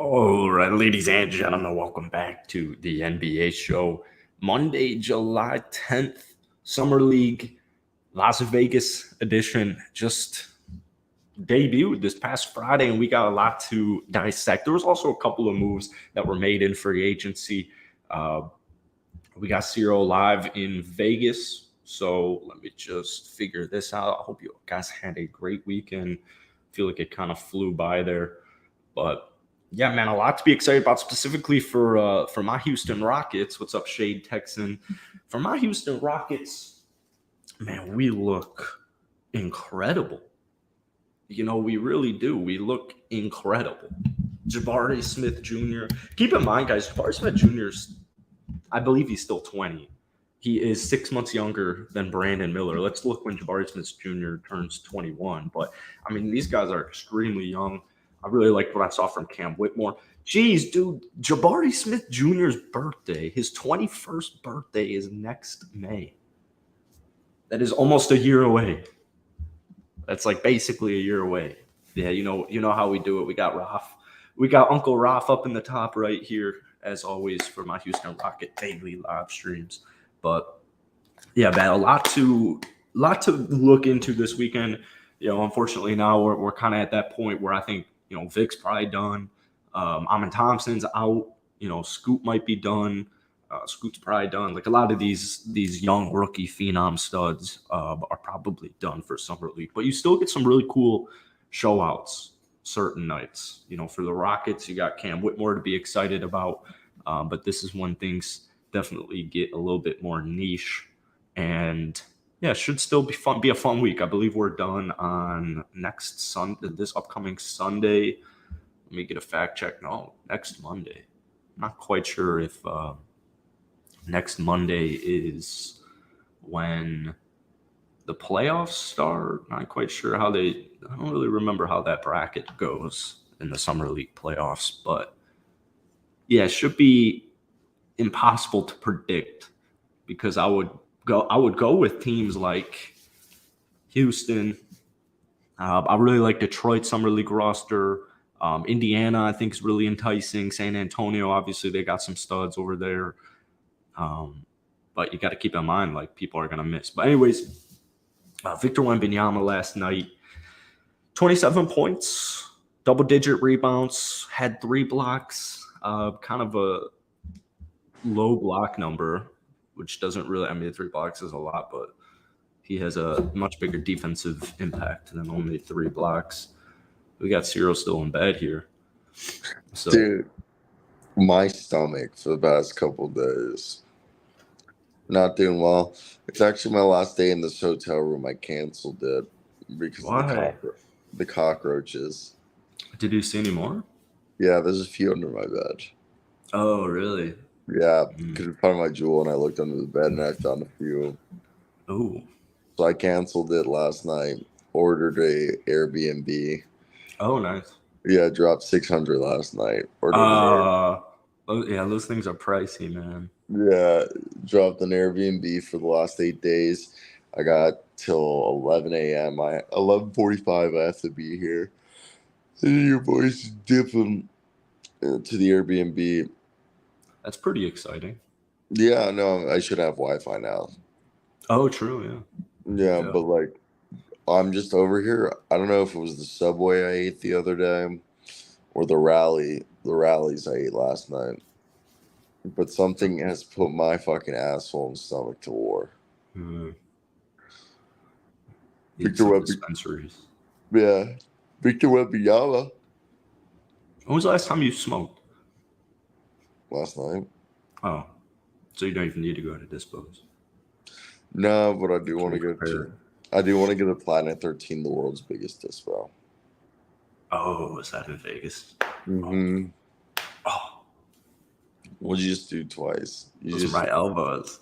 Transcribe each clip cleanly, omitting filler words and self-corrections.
All right, ladies and gentlemen, welcome back to the NBA show. Monday, July 10th, Summer League, Las Vegas edition just debuted this past Friday, and we got a lot to dissect. There was also a couple of moves that were made in free agency. We got Cyro live in Vegas, so let me just figure this out. I hope you guys had a great weekend. I feel like it kind of flew by there, but yeah, man, a lot to be excited about, specifically for my Houston Rockets. What's up, Shade Texan? For my Houston Rockets, man, we look incredible. You know, we really do. We look incredible. Jabari Smith Jr. Keep in mind, guys, Jabari Smith Jr. I believe he's still 20. He is 6 months younger than Brandon Miller. Let's look when Jabari Smith Jr. turns 21. But, I mean, these guys are extremely young. I really liked what I saw from Cam Whitmore. Jeez, dude, Jabari Smith Jr.'s birthday, his 21st birthday is next May. That is almost a year away. That's like basically a year away. Yeah, you know how we do it. We got Raf. We got Uncle Raf up in the top right here, as always, for my Houston Rocket daily live streams. But yeah, man, a lot to look into this weekend. You know, unfortunately now we're kind of at that point where I think, you know, Vic's probably done. Amon Thompson's out. You know, Scoot might be done. Scoot's probably done. Like a lot of these young rookie phenom studs are probably done for Summer League. But you still get some really cool show outs certain nights. You know, for the Rockets, you got Cam Whitmore to be excited about. But this is when things definitely get a little bit more niche. And yeah, it should still be a fun week. I believe we're done on next Sunday, this upcoming Sunday. Let me get a fact check. No, next Monday. I'm not quite sure if next Monday is when the playoffs start. Not quite sure how I don't really remember how that bracket goes in the Summer League playoffs, but yeah, it should be impossible to predict because I would go with teams like Houston. I really like Detroit Summer League roster. Indiana, I think, is really enticing. San Antonio, obviously, they got some studs over there. But you got to keep in mind, like, people are going to miss. But anyways, Victor Wembanyama last night, 27 points, double-digit rebounds, had 3 blocks, kind of a low block number, which doesn't really – I mean, 3 blocks is a lot, but he has a much bigger defensive impact than only 3 blocks. We got Cyro still in bed here. So, dude, my stomach for the past couple of days, not doing well. It's actually my last day in this hotel room. I canceled it because of the cockroaches. Did you see any more? Yeah, there's a few under my bed. Oh, really? Yeah, because I found my jewel and I looked under the bed and I found a few. Oh. So I canceled it last night, ordered a Airbnb. Oh, nice. Yeah, I dropped $600 last night. Yeah, those things are pricey, man. Yeah, dropped an Airbnb for the last 8 days. I got till 11 a.m. 11:45 I have to be here. And your voice is dipping to the Airbnb. That's pretty exciting. Yeah, no, I should have Wi-Fi now. Oh, true, yeah. Yeah, but like, I'm just over here. I don't know if it was the Subway I ate the other day or the rallies I ate last night. But something has put my fucking asshole and stomach to war. Victor dispensaries. Yeah. Victor Wembanyama. When was the last time you smoked? Last night. Oh. So you don't even need to go to dispos. No, but I do want to go to... I do want to go to Planet 13, the world's biggest dispo. Oh, is that in Vegas? Mm-hmm. Oh. What'd you just do twice? Those are my elbows.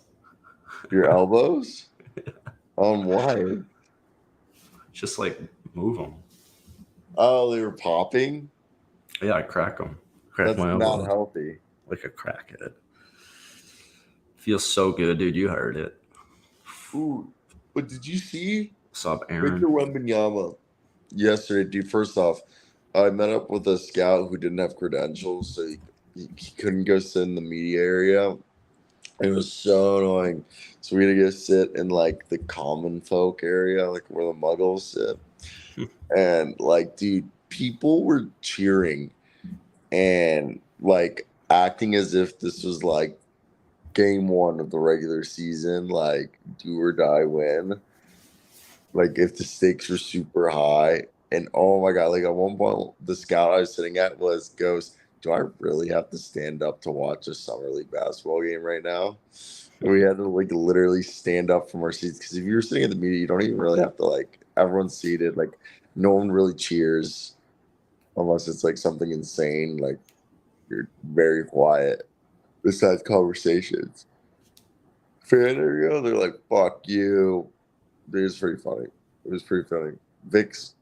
Your elbows? On why? Just like move them. Oh, they were popping? Yeah, I crack them. That's not healthy. Like a crackhead. Feels so good, dude. You heard it. Ooh. But did you see What's up, Aaron? Victor Wembanyama yesterday? Dude, first off, I met up with a scout who didn't have credentials, so he couldn't go sit in the media area. It was so annoying. So we had to go sit in like the common folk area, like where the muggles sit. And like, dude, people were cheering and like acting as if this was like game one of the regular season, like do or die win. Like if the stakes were super high. And oh my god, like at one point the scout I was sitting at goes, do I really have to stand up to watch a summer league basketball game right now? And we had to like literally stand up from our seats because if you're sitting at the media, you don't even really have to like everyone's seated, like no one really cheers unless it's like something insane, like you're very quiet besides conversations. Fan area, they're like, fuck you. It was pretty funny. It was pretty funny. Vic's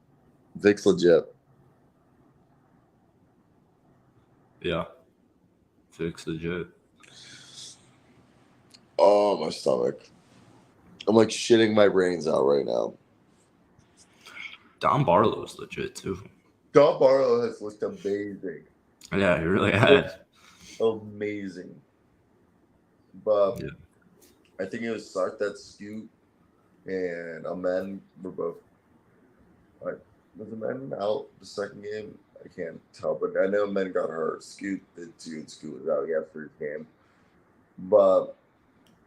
legit. Yeah, Vic's legit. Oh, my stomach. I'm like shitting my brains out right now. Don Barlow's legit too. John Barlow has looked amazing. Yeah, he really had. Amazing. But Yeah. I think it was Sark that Scoot and Amen were both like, was Amen out the second game? I can't tell, but I know Amen got hurt. Scoot did too, and Scoot was out after his game. But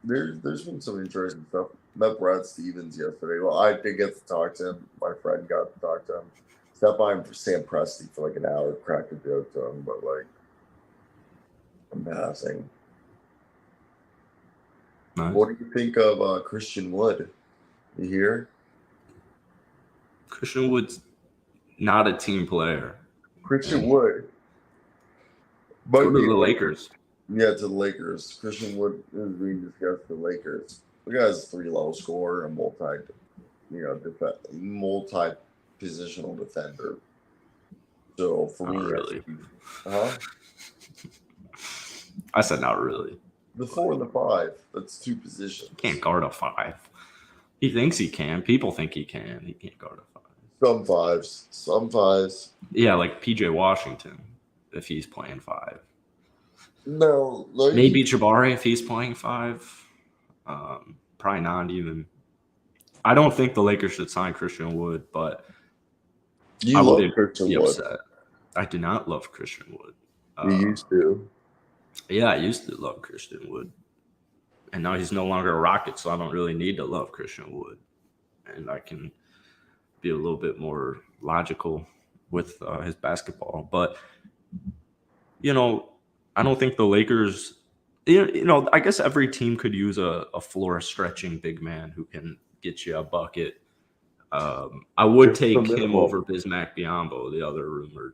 there's been some interesting stuff. Met Brad Stevens yesterday. Well, I did get to talk to him. My friend got to talk to him. Sat by him for Sam Presti for like an hour, cracked a joke to him, but like I'm passing. Nice. What do you think of Christian Wood? You hear? Christian Wood's not a team player. Christian Wood. Go to the Lakers. Yeah, to the Lakers. Christian Wood is being discussed to the Lakers. The guy's a 3-level scorer, a multi-positional defender. So for Not me, really. huh? I said not really. The 4 and the 5. That's two positions. Can't guard a 5. He thinks he can. People think he can. He can't guard a 5. Some fives. Some fives. Yeah, like PJ Washington, if he's playing 5. No, like, maybe Jabari if he's playing 5. Probably not even. I don't think the Lakers should sign Christian Wood, but you love Christian Wood. Upset. I do not love Christian Wood. You used to. Yeah, I used to love Christian Wood. And now he's no longer a Rocket, so I don't really need to love Christian Wood. And I can be a little bit more logical with his basketball. But, I don't think the Lakers, I guess every team could use a floor stretching big man who can get you a bucket. I would take him over Bismack Biyombo, the other rumored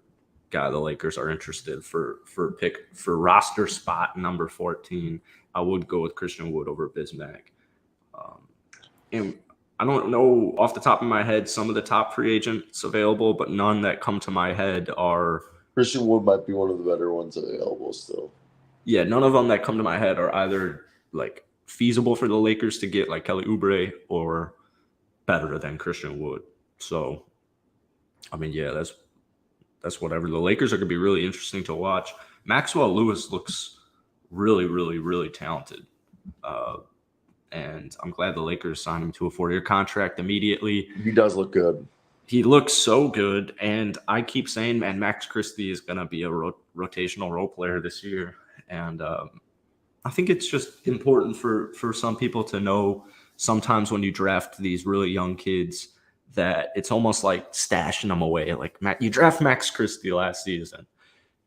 guy the Lakers are interested for roster spot number 14. I would go with Christian Wood over Bismack. And I don't know off the top of my head some of the top free agents available, but none that come to my head are. Christian Wood might be one of the better ones available still. Yeah, none of them that come to my head are either like feasible for the Lakers to get, like Kelly Oubre, or better than Christian Wood. So, I mean, yeah, that's whatever. The Lakers are going to be really interesting to watch. Maxwell Lewis looks really, really, really talented. And I'm glad the Lakers signed him to a 4-year contract immediately. He does look good. He looks so good. And I keep saying, man, Max Christie is going to be a rotational role player this year. And I think it's just important for some people to know sometimes when you draft these really young kids that it's almost like stashing them away. Like, you draft Max Christie last season,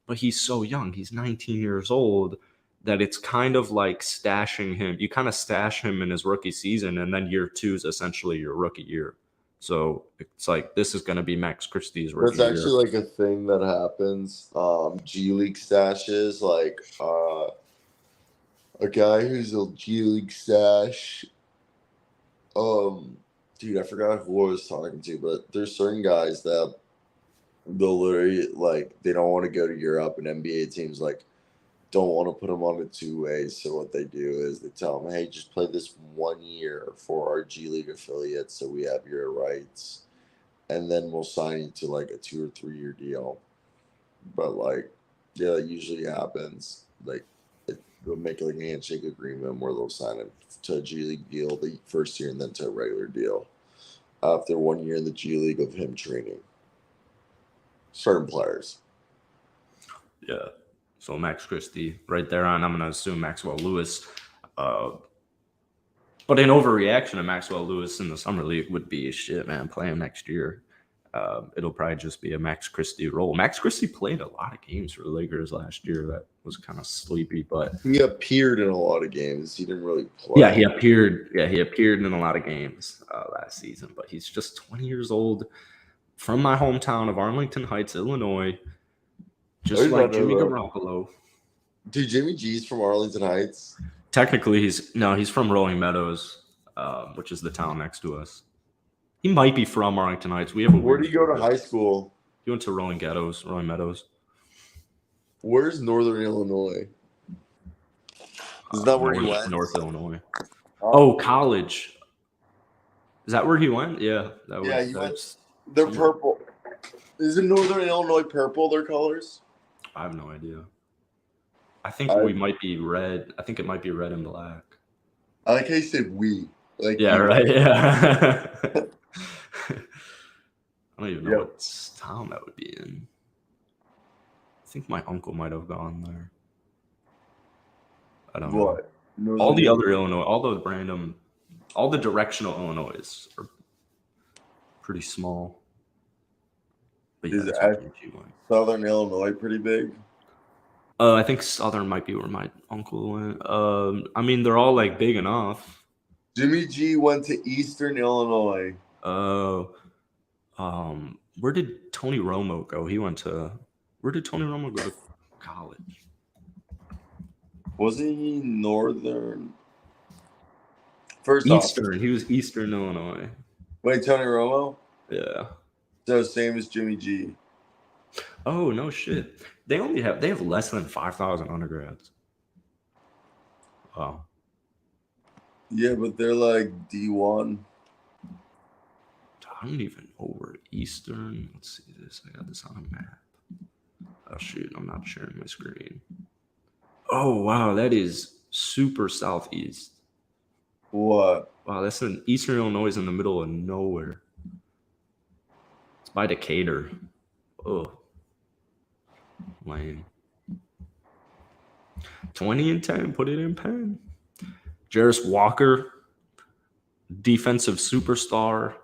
but he's so young. He's 19 years old that it's kind of like stashing him. You kind of stash him in his rookie season, and then year 2 is essentially your rookie year. So it's like this is going to be Max Christie's rookie year. That's actually like a thing that happens. G League stashes, like a guy who's a G League stash. Dude, I forgot who I was talking to, but there's certain guys that they'll literally like they don't want to go to Europe, and NBA teams like don't want to put them on the 2-way. So what they do is they tell them, hey, just play this 1 year for our G League affiliate so we have your rights. and then we'll sign you to like a 2 or 3 year deal. But like, yeah, that usually happens. Like, they'll make like a handshake agreement where they'll sign him to a G League deal the first year and then to a regular deal after 1 year in the G League of him training certain players. Yeah. So Max Christie right there on, I'm going to assume Maxwell Lewis. But an overreaction to Maxwell Lewis in the summer league would be shit, man. Play him next year. It'll probably just be a Max Christie role. Max Christie played a lot of games for the Lakers last year. That was kind of sleepy, but he appeared in a lot of games. He didn't really play. Yeah, he appeared in a lot of games last season. But he's just 20 years old, from my hometown of Arlington Heights, Illinois. Just like Jimmy Garoppolo. Dude, Jimmy G's from Arlington Heights. Technically, he's from Rolling Meadows, which is the town next to us. He might be from Arlington Heights. Where did he go to high school? He went to Rolling Meadows. Where's Northern Illinois? Is that where he went? North Illinois. Oh, college. Is that where he went? Yeah. He went. They're purple. Isn't Northern Illinois purple, their colors? I have no idea. I think we might be red. I think it might be red and black. I like how you said we. Like, yeah, right. Yeah. I don't even know what town that would be in. I think my uncle might have gone there. I don't know. All the other Illinois, all the directional Illinois are pretty small. But is Southern Illinois pretty big? I think Southern might be where my uncle went. I mean, they're all like big enough. Jimmy G went to Eastern Illinois. Where did Tony Romo go? Where did Tony Romo go to college? Wasn't he Northern? Eastern. He was Eastern Illinois. Wait, Tony Romo? Yeah. So same as Jimmy G. Oh, no shit. They have less than 5,000 undergrads. Wow. Yeah, but they're like D1. I don't even know where Eastern. Let's see this. I got this on a map. Oh shoot, I'm not sharing my screen. Oh wow, that is super southeast. What? Wow, that's in Eastern Illinois, in the middle of nowhere. It's by Decatur. Oh, lame. 20 and 10. Put it in pen. Jarris Walker, defensive superstar.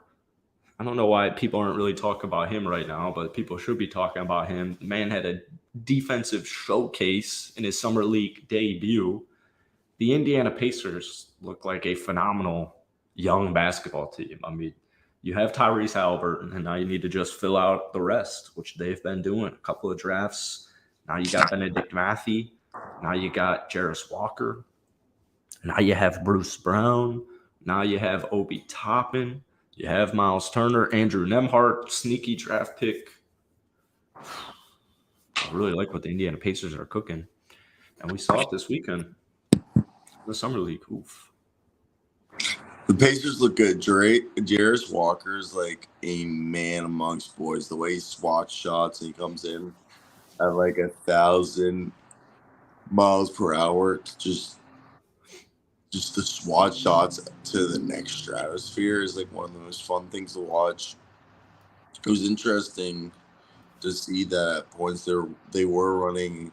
I don't know why people aren't really talking about him right now, but people should be talking about him. The man had a defensive showcase in his summer league debut. The Indiana Pacers look like a phenomenal young basketball team. I mean, you have Tyrese Halliburton, and now you need to just fill out the rest, which they've been doing. A couple of drafts. Now you got Benedict Mathy. Now you got Jarris Walker. Now you have Bruce Brown. Now you have Obi Toppin. You have Miles Turner, Andrew Nembhard, sneaky draft pick. I really like what the Indiana Pacers are cooking. And we saw it this weekend. The Summer League. Oof. The Pacers look good. Jarris Walker's like a man amongst boys. The way he swats shots and he comes in at like 1,000 miles per hour. Just the swat shots to the next stratosphere is like one of the most fun things to watch. It was interesting to see that at points they were running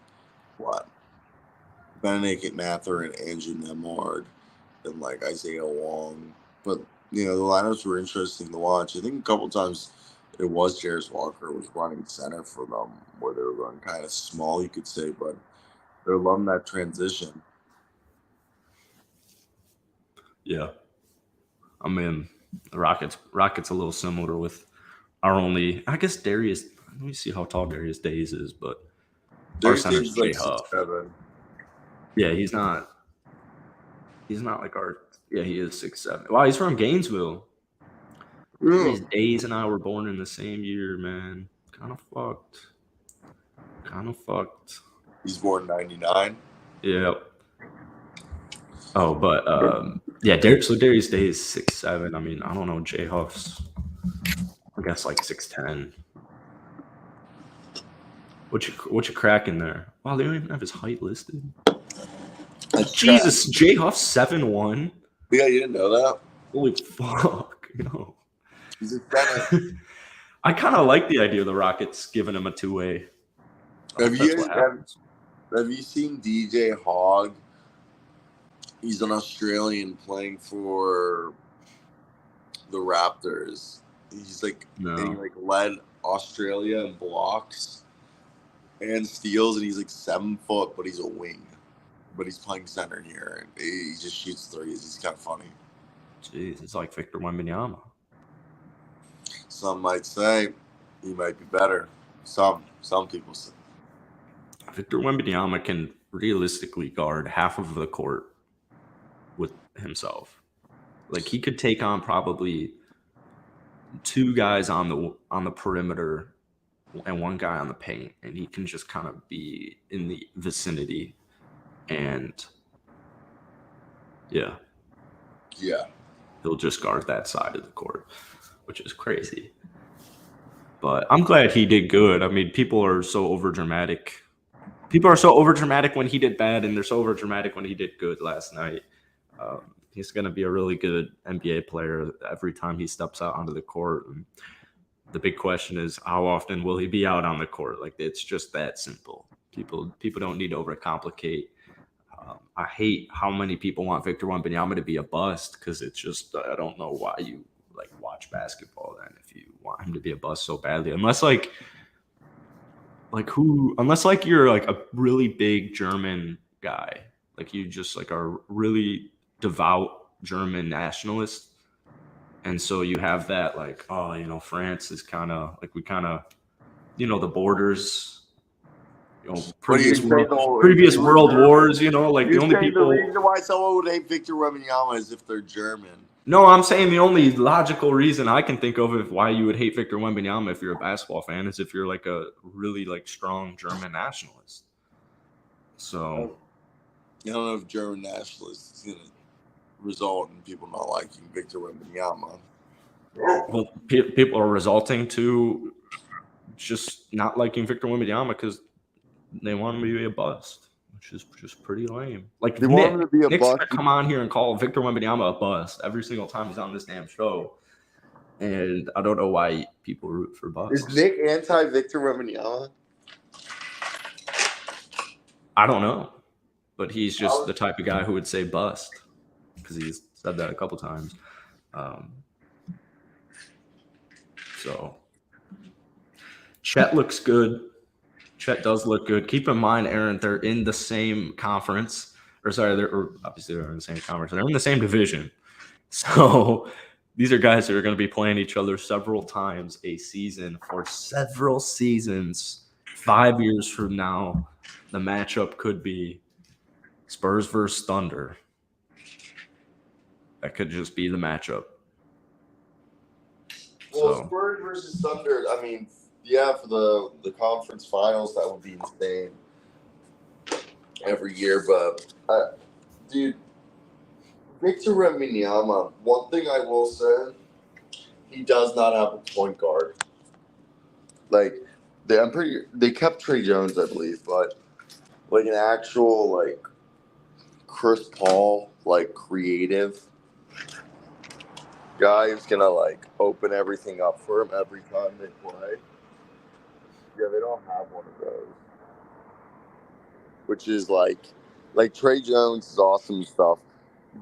Benedict Mather and Andrew Nembhard and like Isaiah Wong. But the lineups were interesting to watch. I think a couple times it was Jarris Walker was running center for them, where they were running kind of small, you could say, but they're loving that transition. Yeah. I mean, the Rockets a little similar with our only, I guess Darius, let me see how tall Darius Days is, but Darius our center's like Huff. 6'7". Yeah, he's not like our, yeah, he is 6'7". Wow, he's from Gainesville. Darius Days and I were born in the same year, man. Kind of fucked. He's born 99. Yeah. Oh, but yeah, Darius Day is 6'7". I mean, I don't know Jay Huff's I guess like 6'10". What you cracking there? Wow, they don't even have his height listed. Jesus, Jay Huff 7'1". Yeah, you didn't know that? Holy fuck, no. He's a I kind of like the idea of the Rockets giving him a two-way. Have you seen DJ Hogg? He's an Australian playing for the Raptors. He's like, No. and he like led Australia in blocks and steals, and he's like 7 foot, but he's a wing. But he's playing center here, and he just shoots threes. He's kind of funny. Jeez, it's like Victor Wembanyama. Some might say he might be better. Some people say. Victor Wembanyama can realistically guard half of the court with himself. Like, he could take on probably 2 guys on the perimeter and 1 guy on the paint, and he can just kind of be in the vicinity. And yeah, he'll just guard that side of the court, which is crazy. But I'm glad he did good. I mean, people are so overdramatic. People are so overdramatic when he did bad, and they're so overdramatic when he did good last night. He's going to be a really good NBA player every time he steps out onto the court. And the big question is, how often will he be out on the court? Like, it's just that simple. People don't need to overcomplicate. I hate how many people want Victor Wembanyama to be a bust, because it's just, I don't know why you like watch basketball then if you want him to be a bust so badly, unless you're like a really big German guy, like you just like are really devout German nationalist, and so you have that like, oh, you know, France is kind of like, we kind of, you know, the borders, you know, previous world wars, you know, like the only people. The reason why someone would hate Victor Wembanyama is if they're German. No, I'm saying the only logical reason I can think of why you would hate Victor Wembanyama if you're a basketball fan is if you're like a really like strong German nationalist. So I don't know if German nationalist is going to result in people not liking Victor Wembanyama. Well, people are resulting to just not liking Victor Wembanyama because they want him to be a bust, which is just pretty lame. Like, they want him to be a Nick's bust. Gonna come on here and call Victor Wembanyama a bust every single time he's on this damn show, and I don't know why people root for busts. Is Nick anti-Victor Wembanyama? I don't know, but he's just the type of guy who would say bust because he's said that a couple times. So Chet looks good. Chet does look good. Keep in mind, Aaron, they're in the same conference. Obviously they're in the same conference. They're in the same division. So these are guys that are going to be playing each other several times a season for several seasons. 5 years from now, the matchup could be Spurs versus Thunder. That could just be the matchup. Well, Spurs versus Thunder, I mean, yeah, for the conference finals, that would be insane every year. But, dude, Victor Wembanyama, one thing I will say, he does not have a point guard. Like, they kept Trey Jones, I believe, but like an actual like Chris Paul, like creative guy who's gonna like open everything up for him every time they play. Yeah, they don't have one of those. Which is like Trey Jones is awesome and stuff,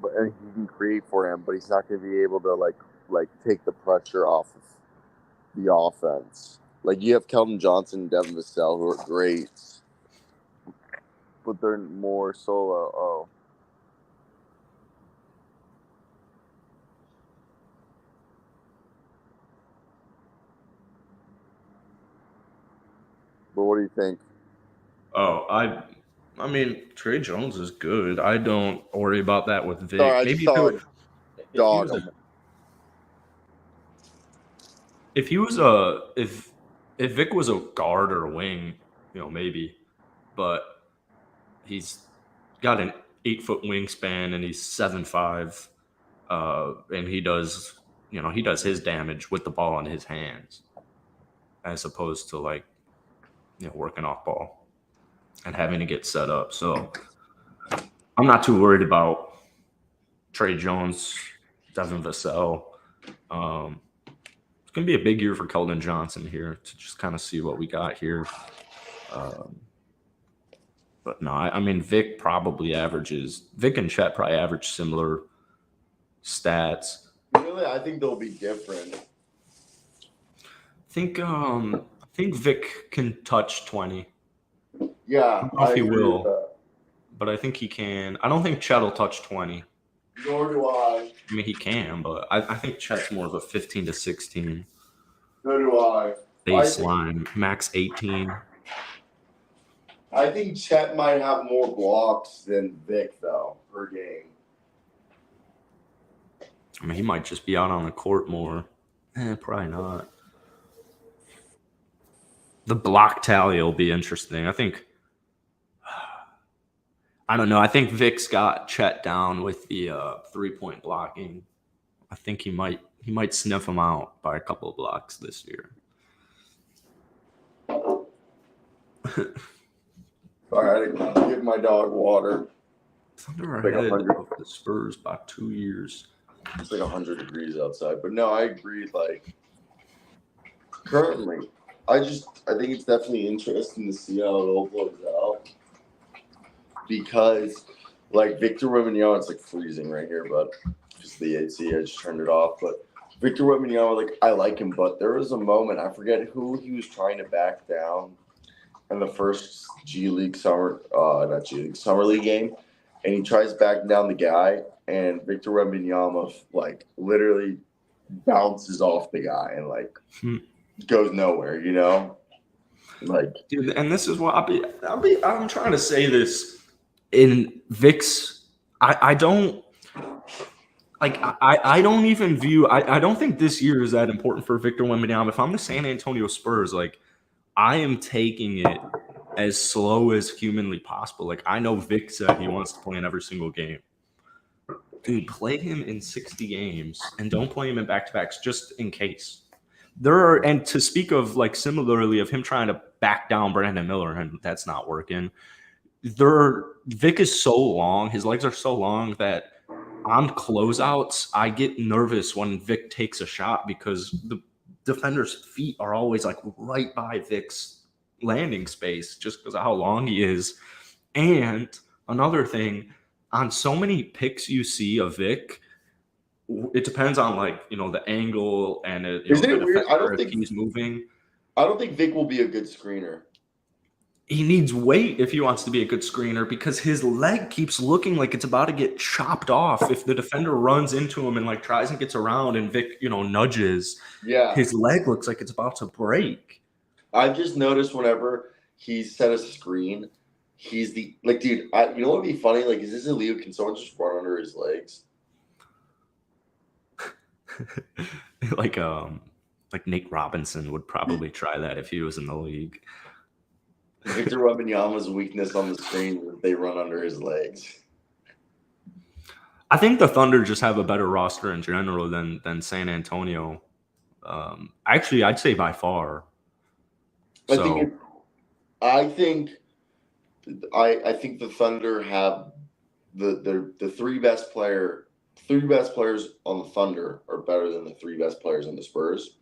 but and he can create for him, but he's not gonna be able to like take the pressure off of the offense. Like, you have Keldon Johnson and Devin Vassell, who are great, but they're more solo. Oh. But what do you think? Oh, I mean, Trey Jones is good. I don't worry about that with Vic. Sorry, Maybe if Vic was a guard or a wing, you know, maybe, but he's got an 8-foot wingspan and he's 7'5", and he does he does his damage with the ball in his hands as opposed to like, working off ball and having to get set up. So I'm not too worried about Trey Jones, Devin Vassell. It's going to be a big year for Keldon Johnson here to just kind of see what we got here. But no, I mean, Vic and Chet probably average similar stats. Really, I think they'll be different. I think Vic can touch 20. Yeah, I don't know if he agree with will, that. but I think he can. I don't think Chet will touch 20. Nor do I. I mean, he can, but I think Chet's more of a 15 to 16 Nor do I. baseline, max 18. I think Chet might have more blocks than Vic, though, per game. I mean, he might just be out on the court more. Probably not. The block tally will be interesting. I don't know. I think Vic's got Chet down with the 3-point blocking. I think he might sniff him out by a couple of blocks this year. Sorry, I had to give my dog water. Thunder are ahead of the Spurs by 2 years. It's like 100 degrees outside. But no, I agree. Like, currently, I think it's definitely interesting to see how it all plays out. Because, like, Victor Wembanyama, it's like freezing right here, but just the AC, I just turned it off. But Victor Wembanyama, like, I like him, but there was a moment, I forget who he was trying to back down in the first Summer League game, and he tries backing down the guy, and Victor Wembanyama like literally bounces off the guy and like goes nowhere, Like, dude, and this is what I'm trying to say this in Vic's. I don't like. I don't even view. I don't think this year is that important for Victor Wembanyama. If I'm the San Antonio Spurs, like, I am taking it as slow as humanly possible. Like, I know Vic said he wants to play in every single game. Dude, play him in 60 games and don't play him in back-to-backs just in case. And to speak of, like, similarly of him trying to back down Brandon Miller, and that's not working. Vic is so long, his legs are so long that on closeouts, I get nervous when Vic takes a shot because the defender's feet are always like right by Vic's landing space just because of how long he is. And another thing, on so many picks you see of Vic, it depends on like the angle and isn't it weird? I don't think he's moving. I don't think Vic will be a good screener. He needs weight if he wants to be a good screener because his leg keeps looking like it's about to get chopped off. If the defender runs into him and like tries and gets around and Vic, nudges, his leg looks like it's about to break. I've just noticed whenever he's set a screen, he's dude, you know what would be funny? Like, is this illegal? Can someone just run under his legs? like Nate Robinson would probably try that if he was in the league. Victor Wembanyama's weakness on the screen is they run under his legs. I think the Thunder just have a better roster in general than San Antonio. Actually, I'd say by far. I think the Thunder have the three best players on the Thunder are better than the three best players on the Spurs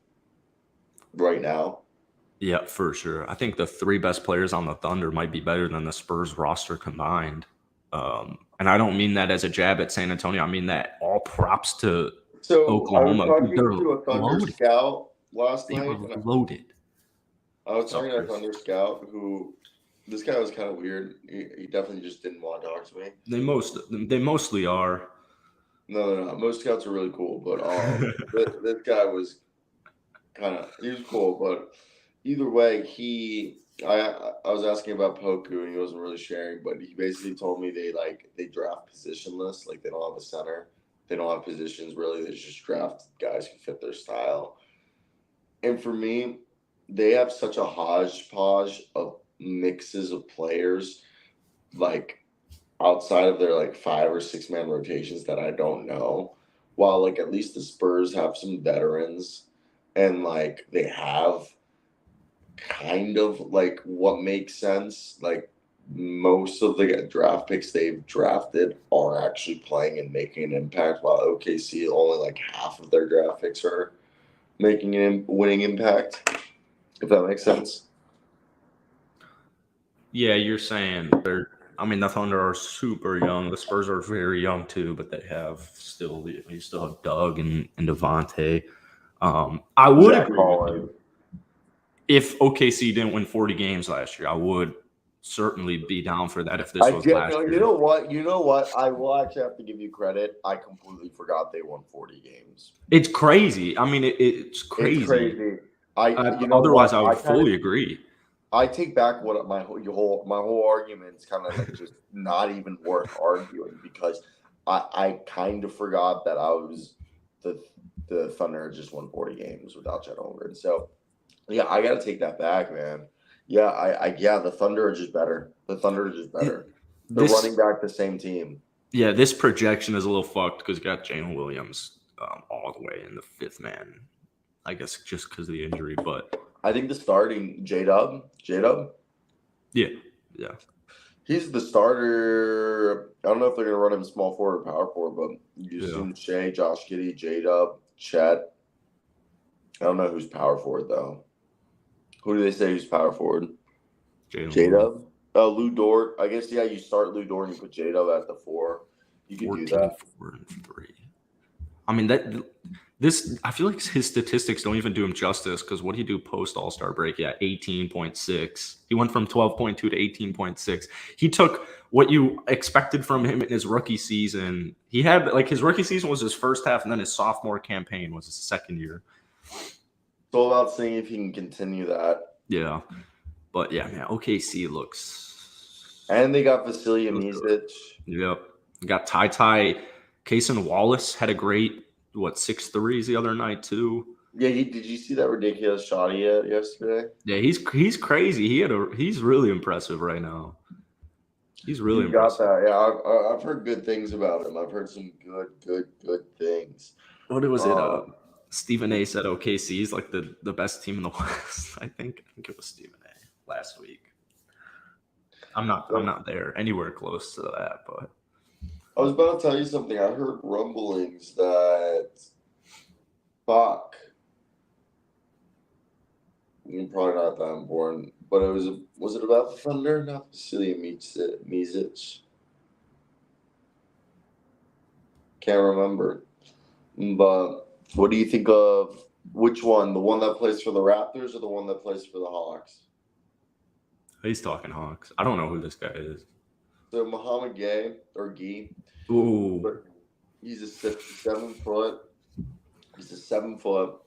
right now. Yeah, for sure. I think the three best players on the Thunder might be better than the Spurs roster combined. And I don't mean that as a jab at San Antonio. I mean that all props to Oklahoma. I was talking to a Thunder scout last night. They were loaded. I was talking to a Thunder scout who, this guy was kind of weird. He definitely just didn't want to talk to me. They mostly are. No. Most scouts are really cool, but this guy was he was cool, but either way, I was asking about Poku and he wasn't really sharing, but he basically told me they draft positionless, like they don't have a center, they don't have positions really, they just draft guys who fit their style. And for me, they have such a hodgepodge of mixes of players, like outside of their like 5 or 6 man rotations that I don't know. while like at least the Spurs have some veterans and like they have kind of like what makes sense, like most of the draft picks they've drafted are actually playing and making an impact, while OKC only like half of their draft picks are making an winning impact, if that makes sense. Yeah, you're saying the Thunder are super young. The Spurs are very young too, but they have you still have Doug and Devontae. I would Zach agree with Collins. you. If OKC didn't win 40 games last year, I would certainly be down for that if this was last year. You know what? I will actually have to give you credit. I completely forgot they won 40 games. It's crazy. I mean, it's crazy. It's crazy. Otherwise, I would fully agree. I take back what my whole argument is kind of like just not even worth arguing, because I kind of forgot that I was the Thunder just won 40 games without Chet Holmgren. So yeah, I got to take that back, man. Yeah, the Thunder are just better. They're running back the same team. Yeah, this projection is a little fucked because you got Jalen Williams all the way in the fifth man. I guess just because of the injury, but I think the starting J-Dub. Yeah. He's the starter. I don't know if they're going to run him small forward or power forward, but you assume Shea, Josh Giddey, J-Dub, Chet. I don't know who's power forward, though. Who do they say who's power forward? J-Dub? Lou Dort. I guess, yeah, you start Lou Dort and you put J-Dub at the 4. You can do that. 4 and 3. I mean, I feel like his statistics don't even do him justice, because what did he do post All-Star break? Yeah, 18.6. He went from 12.2 to 18.6. He took what you expected from him in his rookie season. He had, like, his rookie season was his first half, and then his sophomore campaign was his second year. It's all about seeing if he can continue that. Yeah. But, yeah, man, OKC looks... And they got Vasilija Micic. Yep. Got Ty. Kaysen Wallace had a great, 6 threes the other night, too. Yeah, did you see that ridiculous shot he had yesterday? Yeah, he's crazy. He's really impressive right now. He's really impressive. Got that. Yeah, I've heard good things about him. I've heard some good things. What was it? Stephen A. said OKC is like the best team in the West. I think it was Stephen A. last week. I'm not there anywhere close to that, but I was about to tell you something. I heard rumblings that I'm probably not that important, but was it about the Thunder? Not Vasilija Micic. Can't remember. But what do you think of which one? The one that plays for the Raptors or the one that plays for the Hawks? He's talking Hawks. I don't know who this guy is. So Muhammad Gay or Gee. Ooh. He's a 7 foot. He's a 7 foot.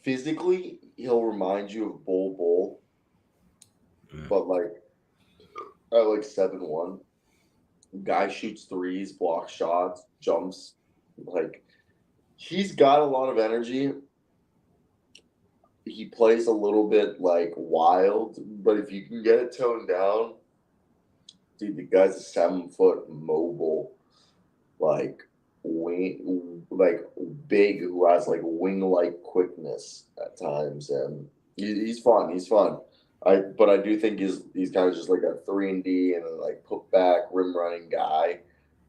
Physically, he'll remind you of Bull. Yeah. But at 7'1". Guy shoots threes, blocks shots, jumps. He's got a lot of energy. He plays a little bit wild, but if you can get it toned down, dude, the guy's a 7 foot mobile, wing, big, who has wing-like quickness at times, and he's fun. But I do think he's kind of just like a 3-and-D and a put back rim running guy,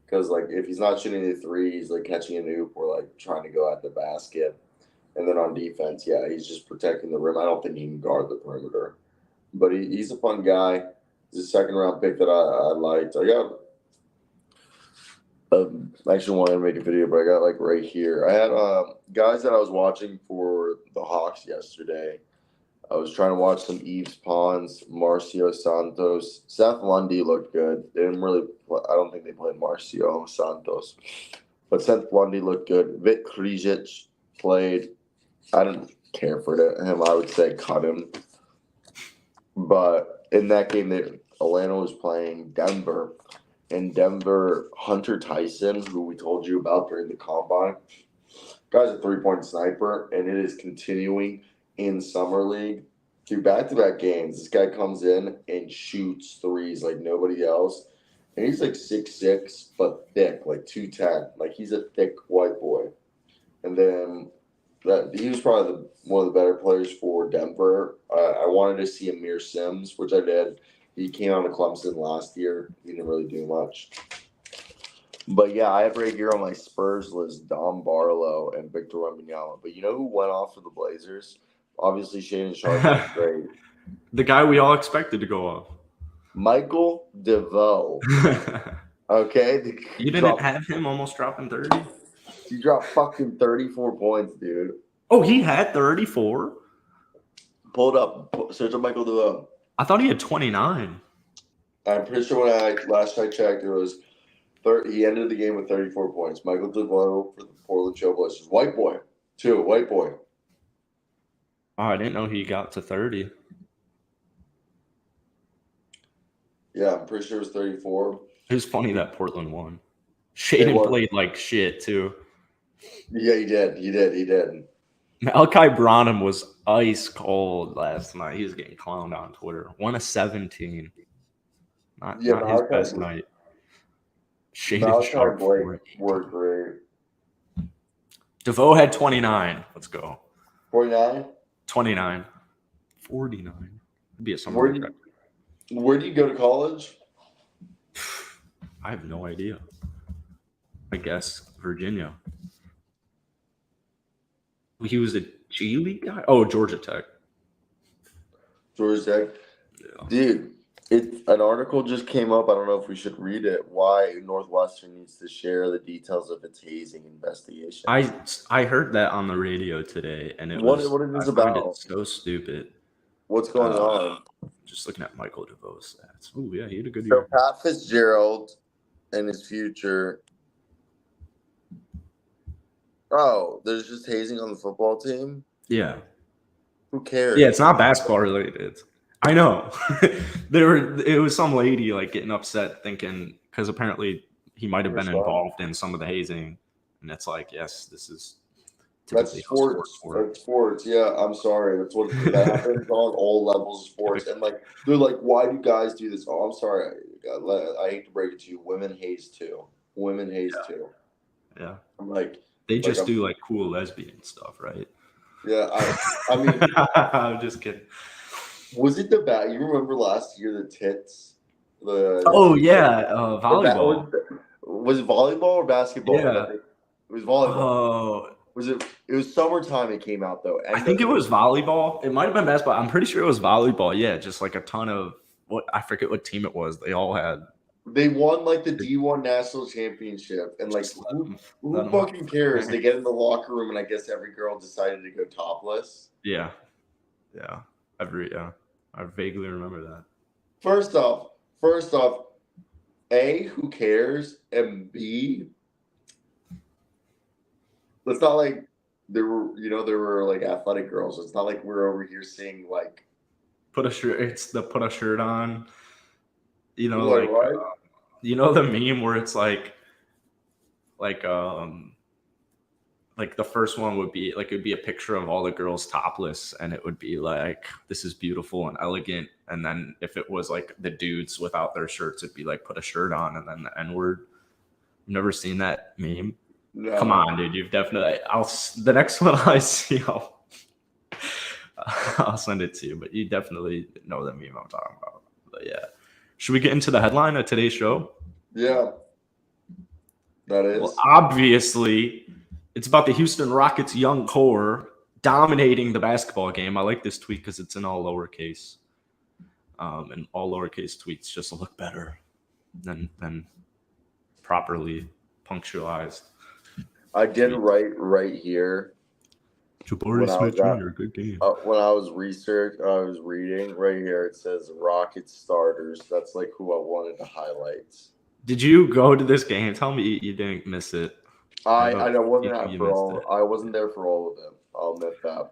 because if he's not shooting the three, he's catching an oop or trying to go at the basket. And then on defense, yeah, he's just protecting the rim. I don't think he can guard the perimeter. But he's a fun guy. He's a second-round pick that I liked. I got I actually wanted to make a video, but I got right here. I had guys that I was watching for the Hawks yesterday. I was trying to watch some Yves Pons, Marcio Santos. Seth Lundy looked good. They didn't really I don't think they played Marcio Santos. But Seth Lundy looked good. Vit Krejcic played. I didn't care for him. I would say cut him. But in that game, Atlanta was playing Denver. And Denver, Hunter Tyson, who we told you about during the combine, guy's a 3-point sniper, and it is continuing in Summer League. Through back-to-back games, this guy comes in and shoots threes like nobody else. And he's like 6'6", but thick, like 210. Like he's a thick white boy. And then he was probably one of the better players for Denver. I wanted to see Amir Sims, which I did. He came out of Clemson last year. He didn't really do much. But yeah, I have right here on my Spurs list Dom Barlow and Victor Wembanyama. But you know who went off for the Blazers? Obviously, Shannon Sharp was great. The guy we all expected to go off. Michael DeVoe. Okay? You didn't have him almost dropping 30? He dropped fucking 34 points, dude. Oh, he had 34? Pull it up. Search up Michael DeVoe. I thought he had 29. I'm pretty sure when last I checked, it was 30. He ended the game with 34 points. Michael DeVoe for the Portland Trail Blazers. White boy, too. White boy. Oh, I didn't know he got to 30. Yeah, I'm pretty sure it was 34. It was funny that Portland won. Shaden played like shit, too. Yeah, he did. He did. Malachi Branham was ice cold last night. He was getting clowned on Twitter. 1 of 17. Not his best night. Shaden Sharp were great. DeVoe had 29. Let's go. 49? 29. 49. It'd be a summer record. Where do you go to college? I have no idea. I guess Virginia. He was a G League guy? Oh, Georgia Tech. Georgia Tech? Yeah. Dude, an article just came up. I don't know if we should read it. Why Northwestern needs to share the details of its hazing investigation. I heard that on the radio today, and what is this about? It's so stupid. What's going on? Just looking at Michael DeVoe's stats. Oh, yeah, he had a good So year. Pat Fitzgerald and his future. Oh, there's just hazing on the football team? Yeah. Who cares? Yeah, it's not basketball related. I know. It was some lady like getting upset thinking because apparently he might have been involved in some of the hazing. And it's like, yes, this is that's sports. That's sports. Yeah, I'm sorry. That's what that happens on all levels of sports. And like they're like, why do guys do this? Oh, I'm sorry. I hate to break it to you. Women haze too. Yeah. I'm like they just do like cool lesbian stuff, right? Yeah, I mean I'm just kidding. Was it the bat? You remember last year the tits? Volleyball. Was it volleyball or basketball? Yeah. It was volleyball. Oh. It was summertime it came out though. I think it was volleyball. It might have been basketball. I'm pretty sure it was volleyball. Yeah, just like a ton of I forget what team it was. They all had. They won like the D1 national championship, and like who fucking cares? They get in the locker room, and I guess every girl decided to go topless. Yeah. I vaguely remember that. First off, A, who cares? And B, it's not like there were like athletic girls. It's not like we're over here seeing like put a shirt on. You know, like what? You know the meme where it's like the first one would be like it would be a picture of all the girls topless, and it would be like this is beautiful and elegant. And then if it was like the dudes without their shirts, it'd be like put a shirt on and then the N-word. Never seen that meme? No. Come on, dude. You've definitely. The next one I see, I'll send it to you. But you definitely know the meme I'm talking about. But yeah, should we get into the headline of today's show? Yeah, that is. Well, obviously. It's about the Houston Rockets' young core dominating the basketball game. I like this tweet because it's in all lowercase. And all lowercase tweets just look better than properly punctualized. I did write right here. Jabari Smith Jr., good game. When I was reading right here, it says Rockets starters. That's like who I wanted to highlight. Did you go to this game? Tell me you didn't miss it. I wasn't there for all of them. I'll admit that.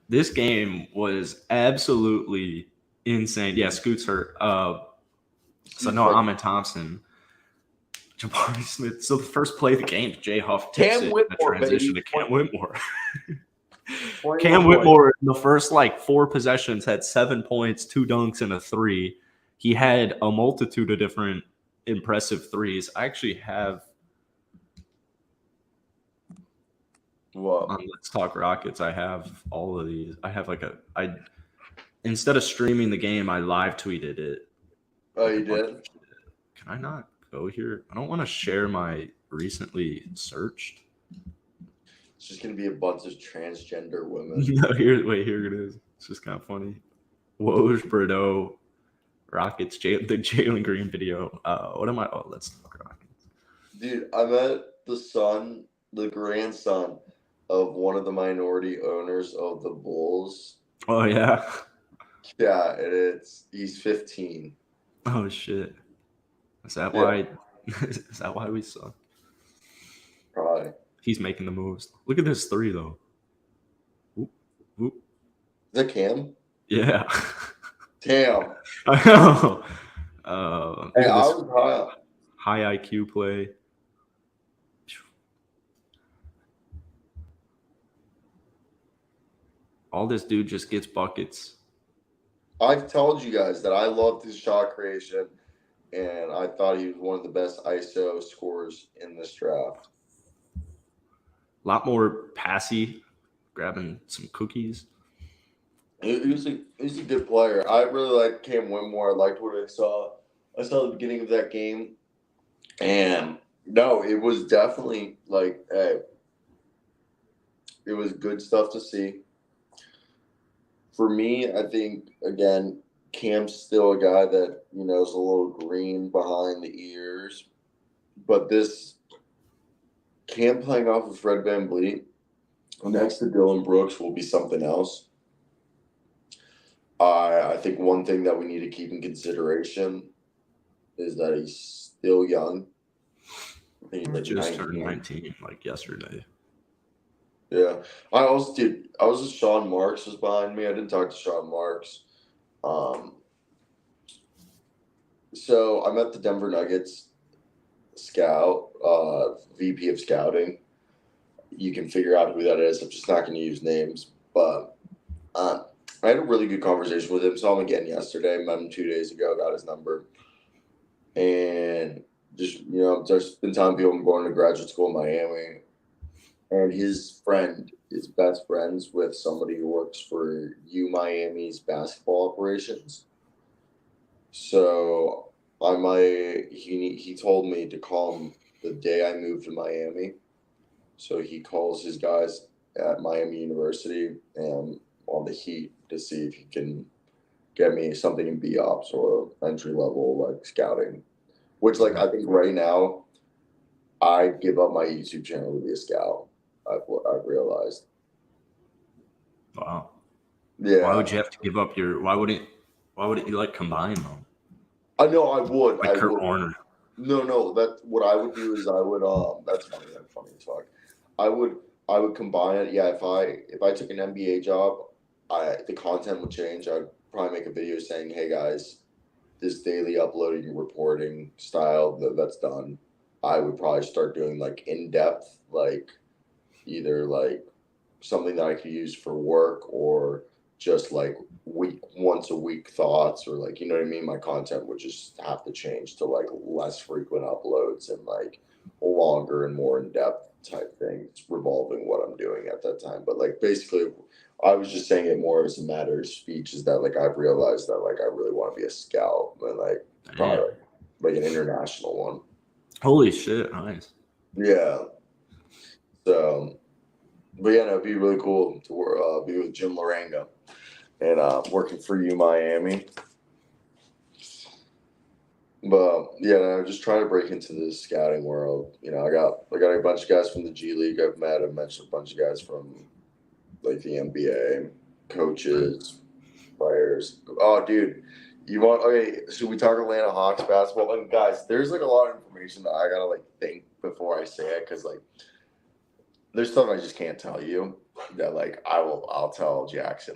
This game was absolutely insane. Yeah, Scoot's hurt. Ahmed Thompson, Jabari Smith. So the first play of the game, Jay Huff takes it in the transition to Cam Whitmore. Cam Whitmore in the first like 4 possessions had 7 points, 2 dunks, and a 3. He had a multitude of different impressive threes. I actually have What? on Let's Talk Rockets. I have all of these. I have instead of streaming the game, I live tweeted it. Oh, you did? Can I not go here? I don't want to share my recently searched. It's just gonna be a bunch of transgender women. No, here it is. It's just kind of funny. Woj, Bordeaux, Rockets, the Jalen Green video. What am I? Oh, Let's Talk Rockets. Dude, I met the grandson of one of the minority owners of the Bulls. Oh yeah. Yeah, he's 15. Oh shit. Is that Yeah. why? Is that why we suck? Probably. He's making the moves. Look at this three though. Whoop, whoop. Is that Cam? Yeah. Damn. I know. Hey, I was high IQ play. All this dude just gets buckets. I've told you guys that I loved his shot creation, and I thought he was one of the best ISO scorers in this draft. A lot more passy, grabbing some cookies. He was a good player. I really liked Cam Whitmore. I liked what I saw. I saw the beginning of that game, and no, it was definitely like, hey, it was good stuff to see. For me, I think, again, Cam's still a guy that, is a little green behind the ears. But this Cam playing off of Fred VanVleet next to Dylan Brooks will be something else. I think one thing that we need to keep in consideration is that he's still young. I think he's like just turned 19 like yesterday. Yeah. I was with Sean Marks was behind me. I didn't talk to Sean Marks. So I'm at the Denver Nuggets scout, VP of scouting. You can figure out who that is. I'm just not going to use names. But I had a really good conversation with him. Saw him again yesterday. Met him 2 days ago. Got his number. And just, just been telling people I'm going to graduate school in Miami. And his friend is best friends with somebody who works for Miami's basketball operations. So he told me to call him the day I moved to Miami. So he calls his guys at Miami University and on the Heat to see if he can get me something in B ops or entry level like scouting. Which I think right now I'd give up my YouTube channel to be a scout. I've realized. Wow. Yeah. Why would you have to give up why wouldn't you combine them? I know I would. Like Kurt Warner. No. That what I would do is I would that's funny. That's funny as fuck. I would combine it. Yeah, if I took an NBA job, the content would change. I'd probably make a video saying, "Hey guys, this daily uploading and reporting style that's done." I would probably start doing in depth, either something that I could use for work or just once a week thoughts or you know what I mean? My content would just have to change to less frequent uploads and longer and more in-depth type things revolving what I'm doing at that time. But basically I was just saying it more as a matter of speech is that I've realized that I really want to be a scout and probably an international one. Holy shit, nice. Yeah. So, but yeah, no, it'd be really cool to be with Jim Loranga and working for Miami. But yeah, no, just trying to break into the scouting world. I got a bunch of guys from the G League I've met. I've mentioned a bunch of guys from the NBA, coaches, players. Oh, dude. Should we talk Atlanta Hawks basketball? Guys, there's a lot of information that I gotta think before I say it because there's stuff I just can't tell you that I'll tell Jackson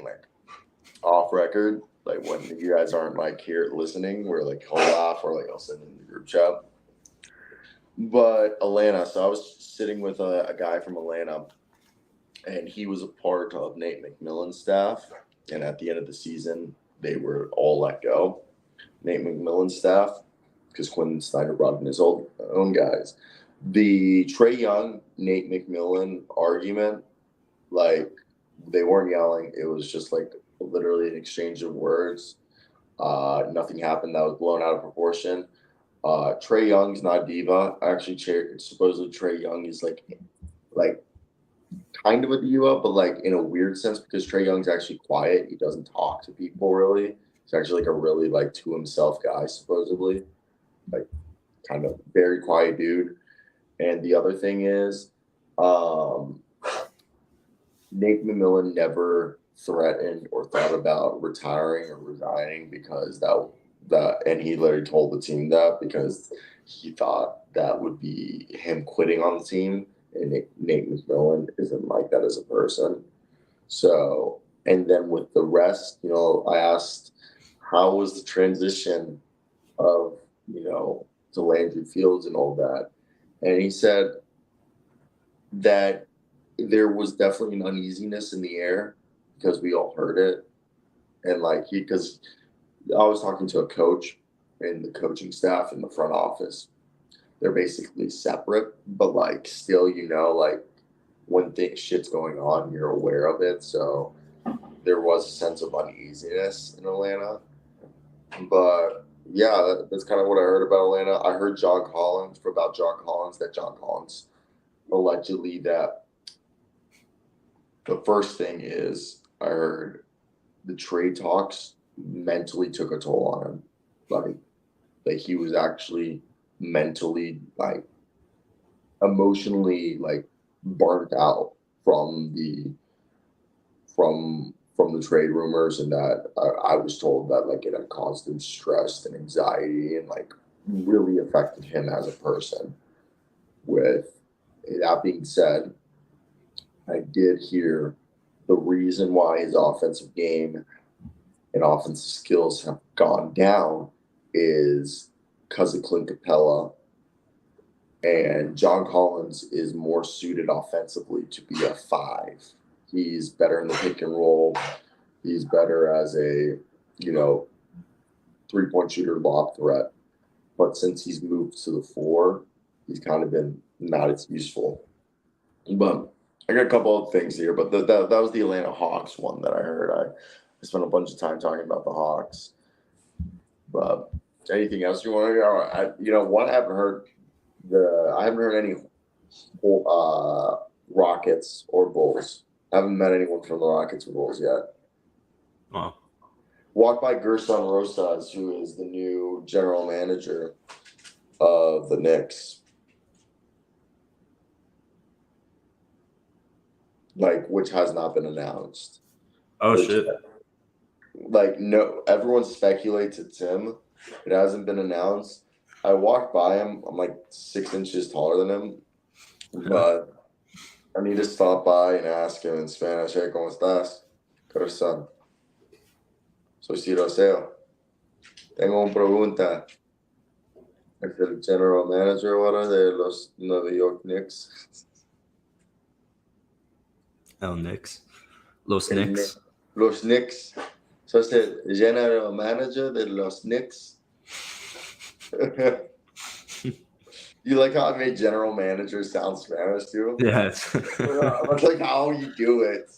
off record when you guys aren't here listening where he'll laugh or I'll send in the group chat. But Atlanta, so I was sitting with a guy from Atlanta and he was a part of Nate McMillan's staff, and at the end of the season they were all let go. Nate McMillan's staff. because Quinn Snyder brought in his own guys. The Trae Young, Nate McMillan argument, like, they weren't yelling. It was just like literally an exchange of words. Nothing happened that was blown out of proportion. Trae Young's not diva. Actually, supposedly Trae Young is like kind of a diva, but like in a weird sense, because Trae Young's actually quiet. He doesn't talk to people really. He's actually like a really like to himself guy, supposedly. Like kind of very quiet dude. And the other thing is, Nate McMillan never threatened or thought about retiring or resigning because and he literally told the team that because he thought that would be him quitting on the team. And Nate McMillan isn't like that as a person. So, and then with the rest, I asked, how was the transition of, to Landry Fields and all that? And he said that there was definitely an uneasiness in the air because we all heard it. And because I was talking to a coach and the coaching staff in the front office. They're basically separate, but like still, when shit's going on, you're aware of it. So there was a sense of uneasiness in Atlanta. But yeah, that's kind of what I heard about Atlanta. I heard about John Collins allegedly that the first thing is I heard the trade talks mentally took a toll on him. Like he was actually mentally, emotionally, burnt out from the trade rumors, and that I was told that it had caused him stress and anxiety and really affected him as a person. With that being said, I did hear the reason why his offensive game and offensive skills have gone down is because of Clint Capella, and John Collins is more suited offensively to be a 5. He's better in the pick and roll. He's better as a, 3-point shooter, lob threat. But since he's moved to the 4, he's kind of been not as useful. But I got a couple of things here, but that was the Atlanta Hawks one that I heard. I spent a bunch of time talking about the Hawks. But anything else you want to hear? One I haven't heard. I haven't heard any Rockets or Bulls. I haven't met anyone from the Rockets or Bulls yet. Wow. Walked by Gerson Rosas, who is the new general manager of the Knicks. Which has not been announced. Oh, shit. No, everyone speculates it's him. It hasn't been announced. I walked by him. I'm 6 inches taller than him. But I need to stop by and ask him in Spanish, hey, ¿cómo estás? Gerson. Soy Cyro Asseo. Tengo una pregunta. ¿Es el general manager ahora de los New York Knicks? El Knicks. Los Knicks. Los Knicks. So es el general manager de los Knicks. You like how I made general manager sound Spanish too? Yeah. That's how you do it.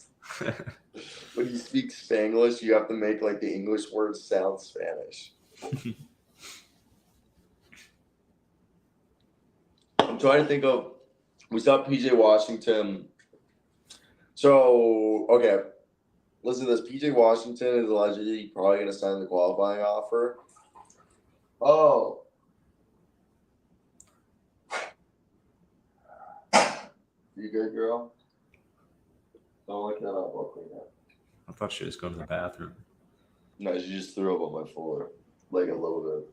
When you speak Spanglish, you have to make the English words sound Spanish. I'm trying to think of. We saw PJ Washington. So okay, listen to this. PJ Washington is allegedly probably going to sign the qualifying offer. Oh. You good, girl? Don't look that up. I'll clean that. I thought she was going to the bathroom. No, she just threw up on my floor. A little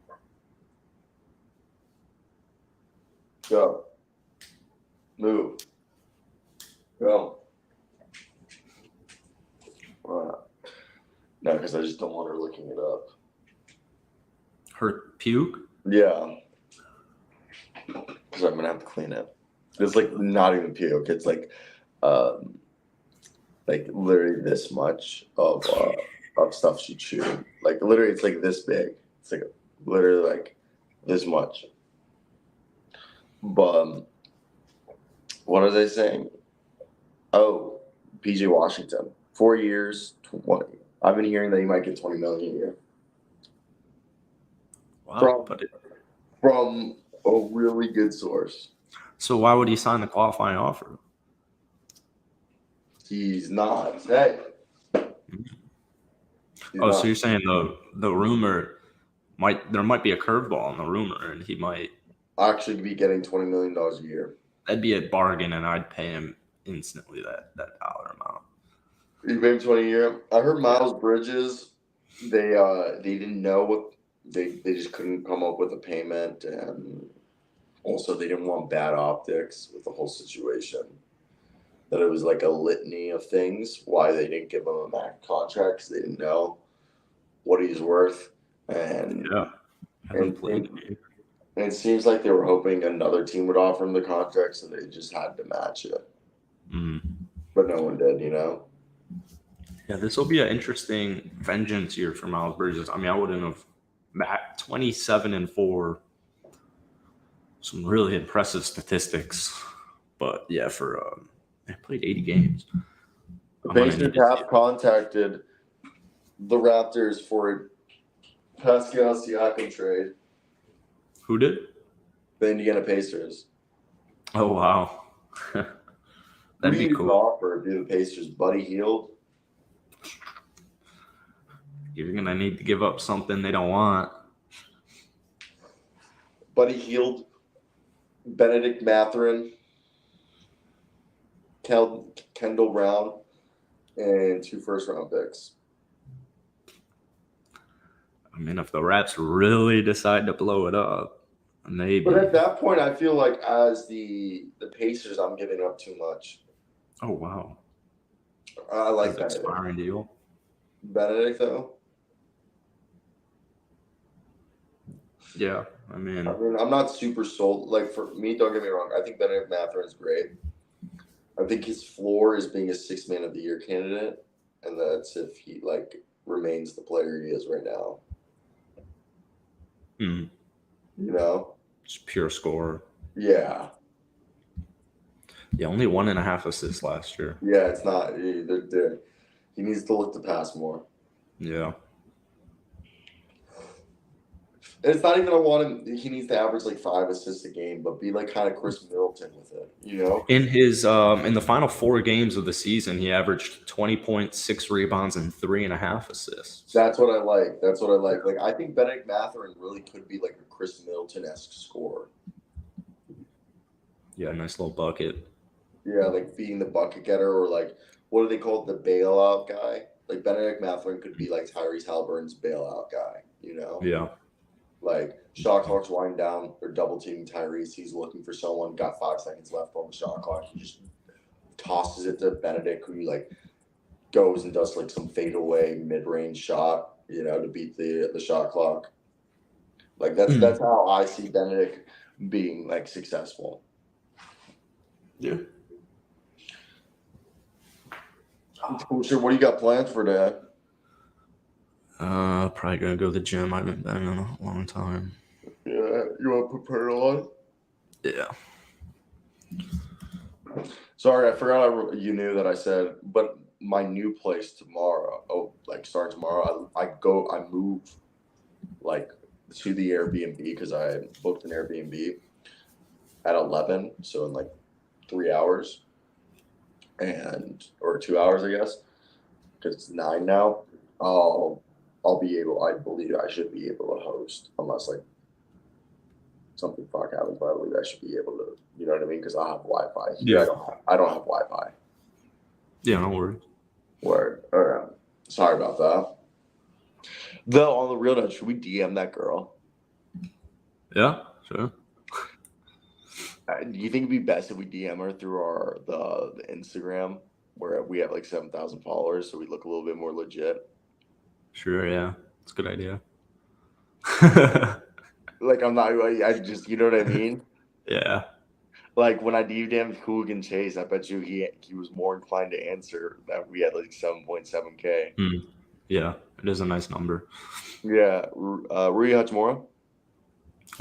bit. Go. Move. Go. No, because I just don't want her looking it up. Her puke? Yeah. So I'm gonna have to clean it. It's not even puke. It's literally this much of stuff she chewed. Literally, it's this big. It's like literally like this much. But what are they saying? Oh, PJ Washington, 4 years, 20. I've been hearing that he might get $20 million a year. Wow. From a really good source. So why would he sign the qualifying offer? He's not. Hey. So you're saying the rumor there might be a curveball in the rumor, and he might actually be getting $20 million a year. That'd be a bargain, and I'd pay him instantly that dollar amount. You pay him 20 a year. I heard Miles Bridges. They didn't know what they just couldn't come up with a payment, and also they didn't want bad optics with the whole situation. That it was like a litany of things why they didn't give him a max contract because they didn't know what he's worth, and it seems like they were hoping another team would offer him the contract, so they just had to match it. But no one did, you know. Yeah, this will be an interesting vengeance year for Miles Bridges. I mean, I wouldn't have 27-4. Some really impressive statistics, but yeah, for I played 80 games. The Pacers have contacted the Raptors for a Pascal Siakam trade. Who did? The Indiana Pacers. Oh wow, that'd be cool. Offer to the Pacers, Buddy Hield. You're gonna need to give up something they don't want. Buddy Hield, Benedict Mathurin, Kendall Brown, and 2 first-round picks. I mean, if the Raps really decide to blow it up, maybe. But at that point, I feel like as the Pacers, I'm giving up too much. Oh wow! I like that expiring deal. Benedict though. Yeah, I mean, I'm not super sold. Like for me, don't get me wrong. I think Benedict Mathurin is great. I think his floor is being a 6th man of the year candidate, and that's if he remains the player he is right now. You know, just pure scorer. Yeah. Yeah, only 1.5 assists last year. Yeah, it's not. He needs to look to pass more. Yeah. And it's not even he needs to average 5 assists a game, but be kind of Chris Middleton with it, you know? In his in the final 4 games of the season, he averaged 20 points, 6 rebounds, and 3.5 assists. That's what I like. I think Benedict Mathurin really could be a Chris Middleton-esque scorer. Yeah, nice little bucket. Yeah, being the bucket getter, or what do they call it, the bailout guy? Benedict Mathurin could be Tyrese Halliburton's bailout guy, you know? Yeah. Shot clock's wind down, they're double teaming Tyrese. He's looking for someone, got 5 seconds left on the shot clock. He just tosses it to Benedict, who goes and does some fadeaway mid-range shot, you know, to beat the shot clock. That's how I see Benedict being successful. Yeah. Cool. So what do you got planned for today? Probably gonna go to the gym. I haven't been in a long time. Yeah, you want to prepare a lot? Yeah. Sorry, I forgot you knew that I said, but my new place tomorrow. Oh, starting tomorrow. I move to the Airbnb because I booked an Airbnb at 11, so in 3 hours, or 2 hours, I guess, because it's 9 now. I believe I should be able to host, unless something fuck happens, but I believe I should be able to, you know what I mean? Because I have Wi-Fi. Yeah. I don't have Wi-Fi. Yeah, no worries. Word. All right. Sorry about that. Though, on the real note, should we DM that girl? Yeah, sure. Do you think it'd be best if we DM her through the Instagram, where we have 7,000 followers, so we look a little bit more legit? Sure, yeah. It's a good idea. I'm not, I just, you know what I mean? Yeah. When I DM'd Hooligan Chase, I bet you he was more inclined to answer that we had 7.7K. Yeah. It is a nice number. Yeah, Rui Hachimura.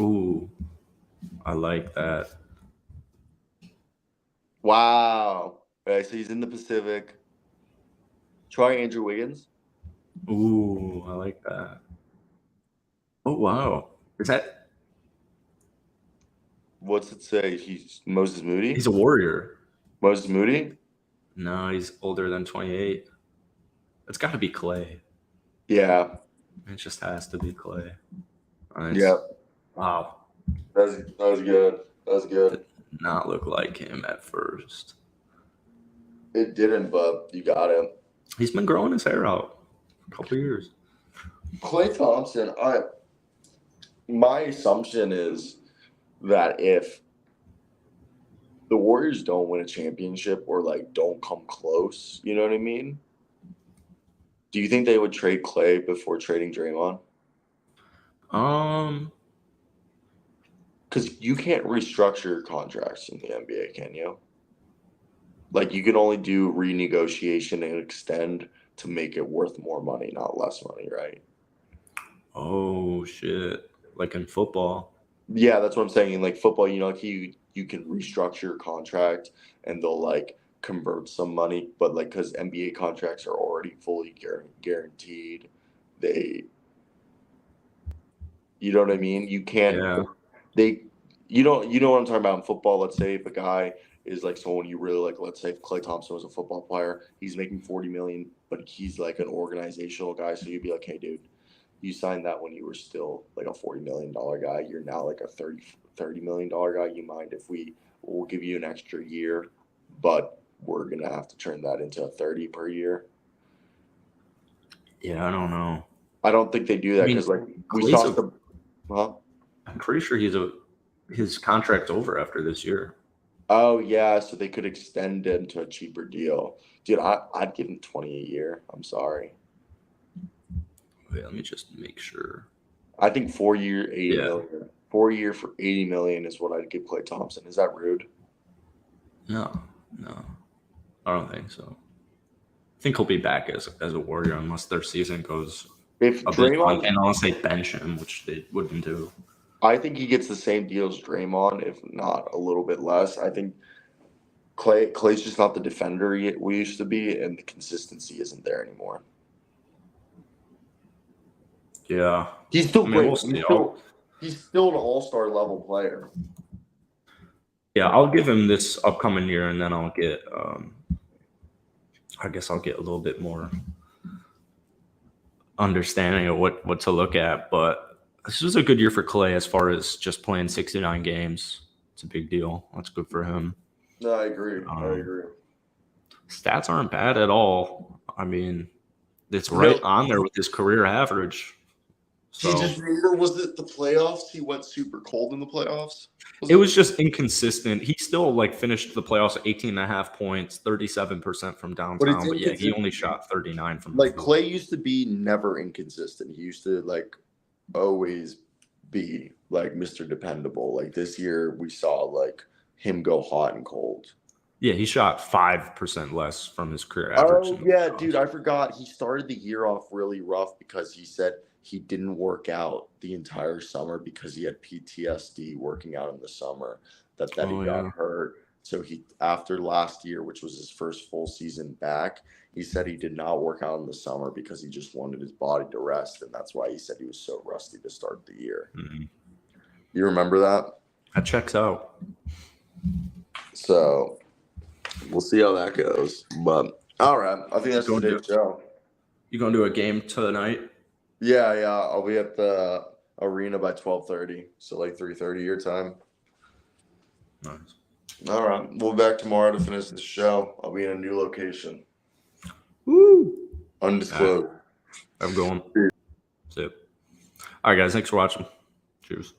Ooh, I like that. Wow. Okay, so he's in the Pacific. Try Andrew Wiggins. Ooh, I like that. Oh, wow. Is that What's it say? He's Moses Moody? he's a Warrior? Moses Moody? No, he's older than 28. It's got to be Clay. Yeah. It just has to be Clay. Nice. Yep. Wow. That was good. That was good. Did not look like him at first. It didn't, but you got him. He's been growing his hair out for a couple of years. Klay Thompson, my assumption is that if the Warriors don't win a championship or like don't come close, you know what I mean? Do you think they would trade Klay before trading Draymond? Because you can't restructure contracts in the NBA, can you? Like you can only do renegotiation and extend to make it worth more money, not less money, right? Oh shit! Like in football. Yeah, that's what I'm saying. In like football, you know, like you can restructure your contract and they'll like convert some money, but like because NBA contracts are already fully guaranteed, they, you know what I mean? You can't. Yeah. You know what I'm talking about in football. Let's say if a guy is like someone you really like, let's say if Klay Thompson was a football player, he's making 40 million, but he's like an organizational guy, so you'd be like, hey, dude. You signed that when you were still like a $40 million guy. You're now like a $30 million guy. You mind if we'll give you an extra year, but we're going to have to turn that into a 30 per year? Yeah, I don't know. I don't think they do that because like we saw the. Huh? I'm pretty sure his contract's over after this year. Oh yeah, so they could extend him to a cheaper deal, dude. I'd give him 20 a year. I'm sorry. Wait, let me just make sure. I think 4 year, 80 million. 4 year for 80 million is what I'd give Klay Thompson. Is that rude? No, I don't think so. I think he'll be back as a Warrior unless their season goes If a bit Draymond, and unless they bench him, which they wouldn't do. I think he gets the same deal as Draymond, if not a little bit less. I think Clay's just not the defender we used to be, and the consistency isn't there anymore. Yeah, he's still great. We'll He's still an all-star level player. Yeah, I'll give him this upcoming year, and then I'll get. I guess I'll get a little bit more understanding of what to look at. But this was a good year for Klay as far as just playing 69 games. It's a big deal. That's good for him. No, I agree. I agree. Stats aren't bad at all. I mean, it's right on there with his career average. So, he just remember, was it the playoffs? He went super cold in the playoffs. It was just inconsistent. He still like finished the playoffs at 18.5 points, 37% from downtown. But yeah, he only shot 39 from like Klay used to be never inconsistent. He used to like always be like Mr. Dependable. Like this year we saw like him go hot and cold. Yeah, he shot 5% less from his career average. Oh yeah, dude, I forgot. He started the year off really rough because he said he didn't work out the entire summer because he had PTSD working out in the summer. That he got hurt. So he, after last year, which was his first full season back, he said he did not work out in the summer because he just wanted his body to rest, and that's why he said he was so rusty to start the year. Mm-hmm. You remember that? That checks out. So we'll see how that goes. But all right, I think that's today's show. You gonna do a game tonight? Yeah, I'll be at the arena by 12:30, so like 3:30 your time. Nice. All right, we'll be back tomorrow to finish the show. I'll be in a new location. Woo! Undisclosed. I'm going. See ya. All right, guys. Thanks for watching. Cheers.